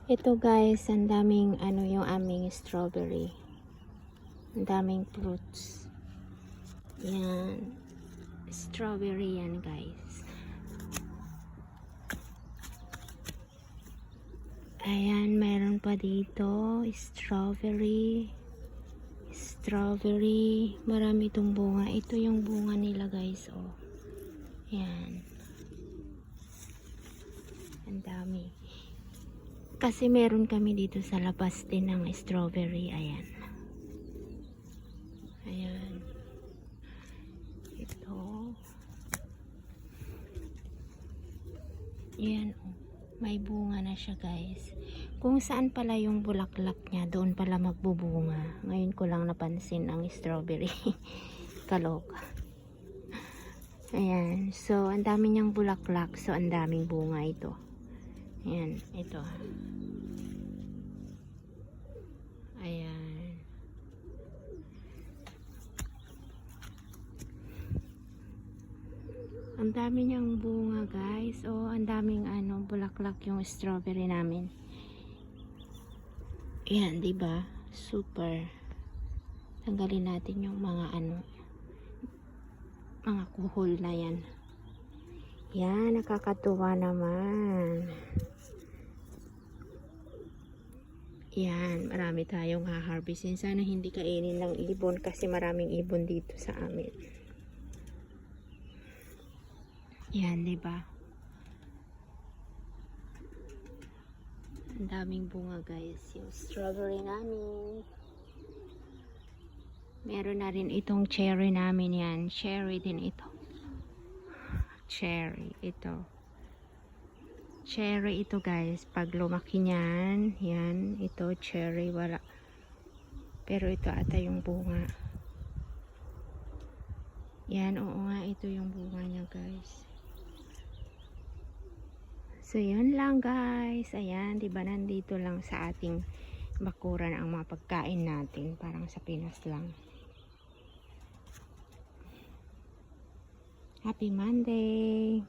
Ito guys, ang daming yung aming strawberry. Ang daming fruits. Yan. Strawberry yan guys. Ayan, meron pa dito. Strawberry. Strawberry. Marami itong bunga. Ito yung bunga nila guys. Oh. Yan. Ang dami. Kasi meron kami dito sa labas din ng strawberry. Ayan. Ayan. Ito. Ayan. Oh. May bunga na siya guys. Kung saan pala yung bulaklak niya, doon pala magbubunga. Ngayon ko lang napansin ang strawberry. Kaloka. Ayan. So, ang dami niyang bulaklak. So, ang daming bunga ito. Ayan. Ito. Ayan. Ang dami niyang bunga guys. Oh, ang daming bulaklak yung strawberry namin. Ayan, 'di ba? Super. Tanggalin natin yung mga mga kuhol na yan. Yan, nakakatuwa naman. Yan, marami tayong ha-harvestin. Sana hindi kainin ng ibon kasi maraming ibon dito sa amin. Yan, 'di ba? Ang daming bunga guys, yung strawberry namin. Meron na rin itong cherry namin yan. Cherry din ito. Cherry, ito. Cherry ito guys. Pag lumaki niyan, yan, ito cherry, wala. Pero ito ata yung bunga. Yan, oo nga, ito yung bunga niya guys. So, yun lang guys. Ayan, diba nandito lang sa ating bakuran ang mga pagkain natin. Parang sa Pinas lang. Happy Monday!